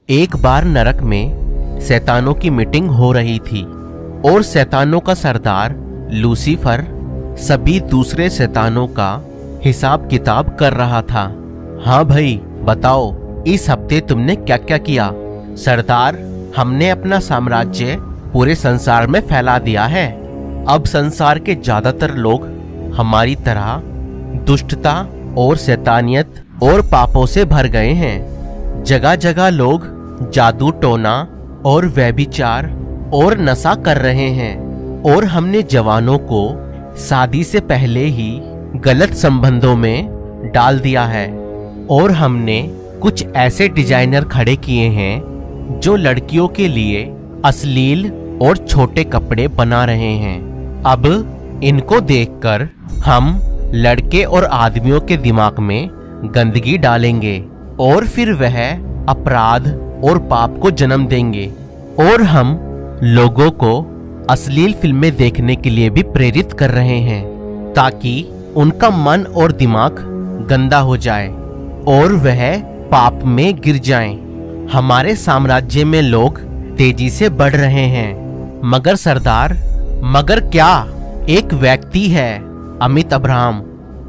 एक बार नरक में शैतानों की मीटिंग हो रही थी और शैतानों का सरदार लूसीफर सभी दूसरे शैतानों का हिसाब किताब कर रहा था। हाँ भाई बताओ, इस हफ्ते तुमने क्या क्या किया? सरदार, हमने अपना साम्राज्य पूरे संसार में फैला दिया है। अब संसार के ज्यादातर लोग हमारी तरह दुष्टता और शैतानियत और पापों से भर गए हैं। जगह जगह लोग जादू टोना और व्यभिचार और नशा कर रहे हैं और हमने जवानों को शादी से पहले ही गलत संबंधों में डाल दिया है और हमने कुछ ऐसे डिजाइनर खड़े किए हैं जो लड़कियों के लिए अश्लील और छोटे कपड़े बना रहे हैं। अब इनको देखकर हम लड़के और आदमियों के दिमाग में गंदगी डालेंगे और फिर वह अपराध और पाप को जन्म देंगे और हम लोगों को अश्लील फिल्में देखने के लिए भी प्रेरित कर रहे हैं ताकि उनका मन और दिमाग गंदा हो जाए और वह पाप में गिर जाएं। हमारे साम्राज्य में लोग तेजी से बढ़ रहे हैं। मगर सरदार, मगर क्या? एक व्यक्ति है अमित अब्राहम,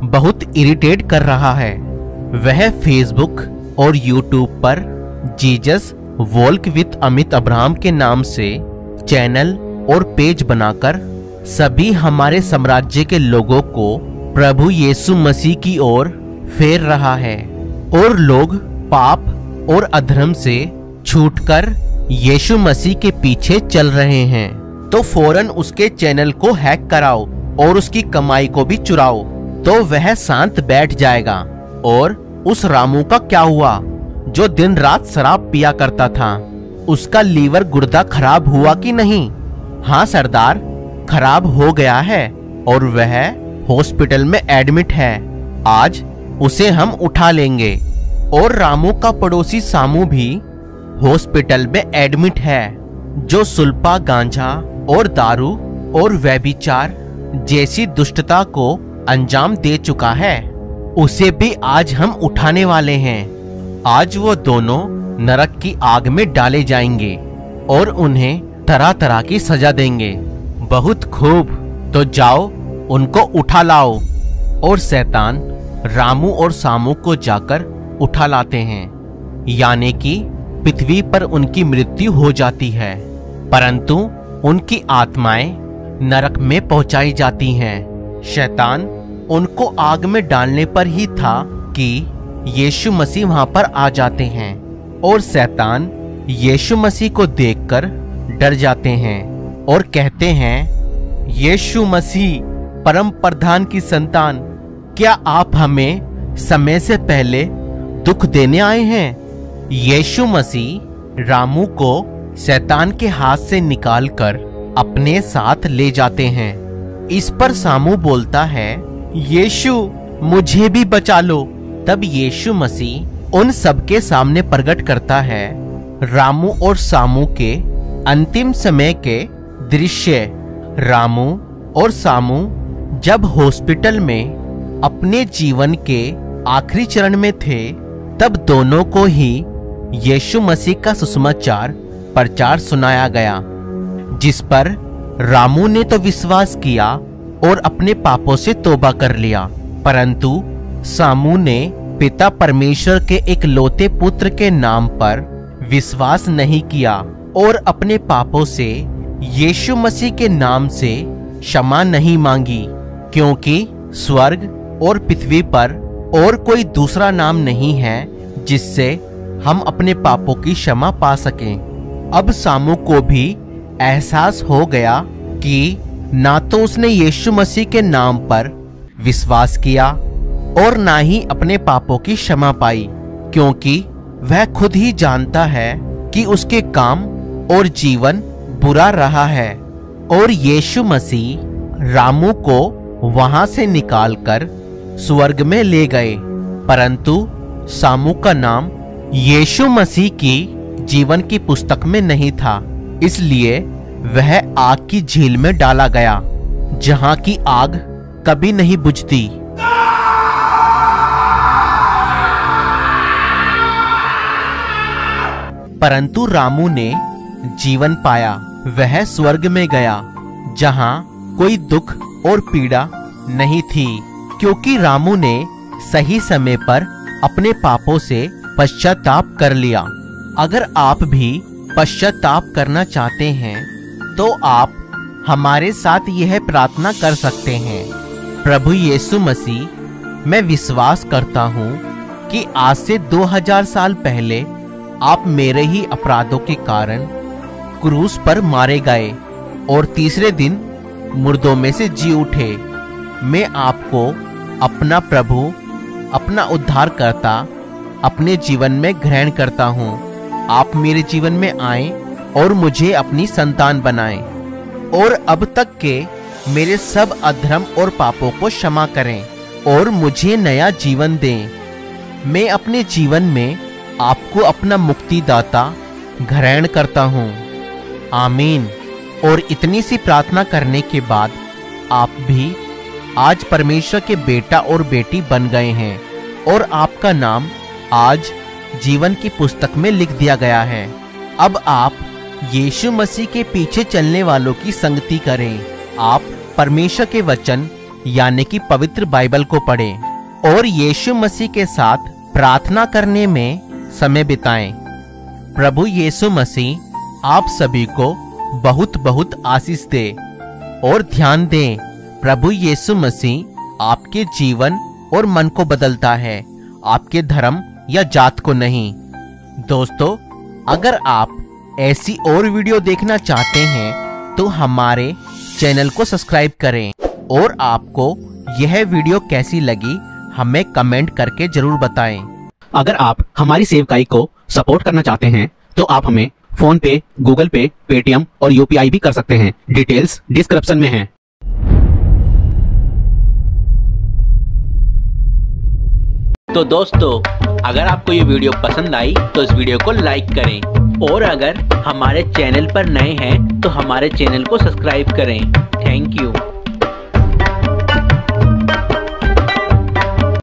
बहुत इरिटेट कर रहा है। वह फेसबुक और यूट्यूब पर Jesus walk with Amit Abraham के नाम से चैनल और पेज बनाकर सभी हमारे साम्राज्य के लोगों को प्रभु यीशु मसीह की ओर फेर रहा है और लोग पाप और अधर्म से छूटकर यीशु मसीह के पीछे चल रहे हैं। तो फौरन उसके चैनल को हैक कराओ और उसकी कमाई को भी चुराओ, तो वह शांत बैठ जाएगा। और उस रामू का क्या हुआ जो दिन रात शराब पिया करता था? उसका लीवर गुर्दा खराब हुआ कि नहीं? हाँ सरदार, खराब हो गया है और वह हॉस्पिटल में एडमिट है। आज उसे हम उठा लेंगे। और रामू का पड़ोसी सामू भी हॉस्पिटल में एडमिट है, जो सुल्पा, गांजा और दारू और व्यभिचार जैसी दुष्टता को अंजाम दे चुका है। उसे भी आज हम उठाने वाले हैं। आज वो दोनों नरक की आग में डाले जाएंगे और उन्हें तरह तरह की सजा देंगे। बहुत खूब, तो जाओ उनको उठा लाओ। और शैतान रामू और सामू को जाकर उठा लाते हैं, यानी कि पृथ्वी पर उनकी मृत्यु हो जाती है, परंतु उनकी आत्माएं नरक में पहुंचाई जाती हैं। शैतान उनको आग में डालने पर ही था कि यीशु मसीह वहां पर आ जाते हैं और शैतान यीशु मसीह को देखकर डर जाते हैं और कहते हैं, यीशु मसीह परम प्रधान की संतान, क्या आप हमें समय से पहले दुख देने आए हैं? यीशु मसीह रामू को शैतान के हाथ से निकालकर अपने साथ ले जाते हैं। इस पर सामू बोलता है, यीशु मुझे भी बचा लो। तब यीशु मसीह उन सबके सामने प्रकट करता है रामू और सामू के अंतिम समय के दृश्य। रामू और सामू जब हॉस्पिटल में अपने जीवन के आखिरी चरण में थे, तब दोनों को ही यीशु मसीह का सुसमाचार प्रचार सुनाया गया, जिस पर रामू ने तो विश्वास किया और अपने पापों से तौबा कर लिया, परंतु सामू ने पिता परमेश्वर के एक लौते पुत्र के नाम पर विश्वास नहीं किया और अपने पापों से यीशु मसीह के नाम से क्षमा नहीं मांगी, क्योंकि स्वर्ग और पृथ्वी पर और कोई दूसरा नाम नहीं है जिससे हम अपने पापों की क्षमा पा सकें। अब सामू को भी एहसास हो गया कि ना तो उसने यीशु मसीह के नाम पर विश्वास किया और ना ही अपने पापों की क्षमा पाई, क्योंकि वह खुद ही जानता है कि उसके काम और जीवन बुरा रहा है। और यीशु मसीह रामू को वहां से निकालकर स्वर्ग में ले गए, परंतु सामू का नाम यीशु मसीह की जीवन की पुस्तक में नहीं था, इसलिए वह आग की झील में डाला गया, जहां की आग कभी नहीं बुझती। परंतु रामू ने जीवन पाया। वह स्वर्ग में गया जहां कोई दुख और पीड़ा नहीं थी, क्योंकि रामू ने सही समय पर अपने पापों से पश्चाताप कर लिया। अगर आप भी पश्चाताप करना चाहते हैं तो आप हमारे साथ यह प्रार्थना कर सकते हैं। प्रभु यीशु मसीह, मैं विश्वास करता हूँ कि आज से 2000 साल पहले आप मेरे ही अपराधों के कारण क्रूस पर मारे गए और तीसरे दिन मुर्दों में से जी उठे। मैं आपको अपना प्रभु, अपना उद्धारकर्ता अपने जीवन में ग्रहण करता हूँ। आप मेरे जीवन में आए और मुझे अपनी संतान बनाएं और अब तक के मेरे सब अधर्म और पापों को क्षमा करें और मुझे नया जीवन दें। मैं अपने जीवन में आपको अपना मुक्तिदाता ग्रहण करता हूँ। आमीन। और इतनी सी प्रार्थना करने के बाद आप भी आज परमेश्वर के बेटा और बेटी बन गए हैं और आपका नाम आज जीवन की पुस्तक में लिख दिया गया है। अब आप यीशु मसीह के पीछे चलने वालों की संगति करें। आप परमेश्वर के वचन यानी कि पवित्र बाइबल को पढ़ें और यीशु मसीह के साथ प्रार्थना करने में समय बिताएं। प्रभु यीशु मसीह आप सभी को बहुत बहुत आशीष दे। और ध्यान दें, प्रभु यीशु मसीह आपके जीवन और मन को बदलता है, आपके धर्म या जात को नहीं। दोस्तों, अगर आप ऐसी और वीडियो देखना चाहते हैं तो हमारे चैनल को सब्सक्राइब करें और आपको यह वीडियो कैसी लगी हमें कमेंट करके जरूर बताएं। अगर आप हमारी सेवकाई को सपोर्ट करना चाहते हैं तो आप हमें फोन पे, गूगल पे, पेटीएम और यूपीआई भी कर सकते हैं। डिटेल्स डिस्क्रिप्शन में हैं। तो दोस्तों, अगर आपको ये वीडियो पसंद आई तो इस वीडियो को लाइक करें और अगर हमारे चैनल पर नए हैं तो हमारे चैनल को सब्सक्राइब करें। Thank you.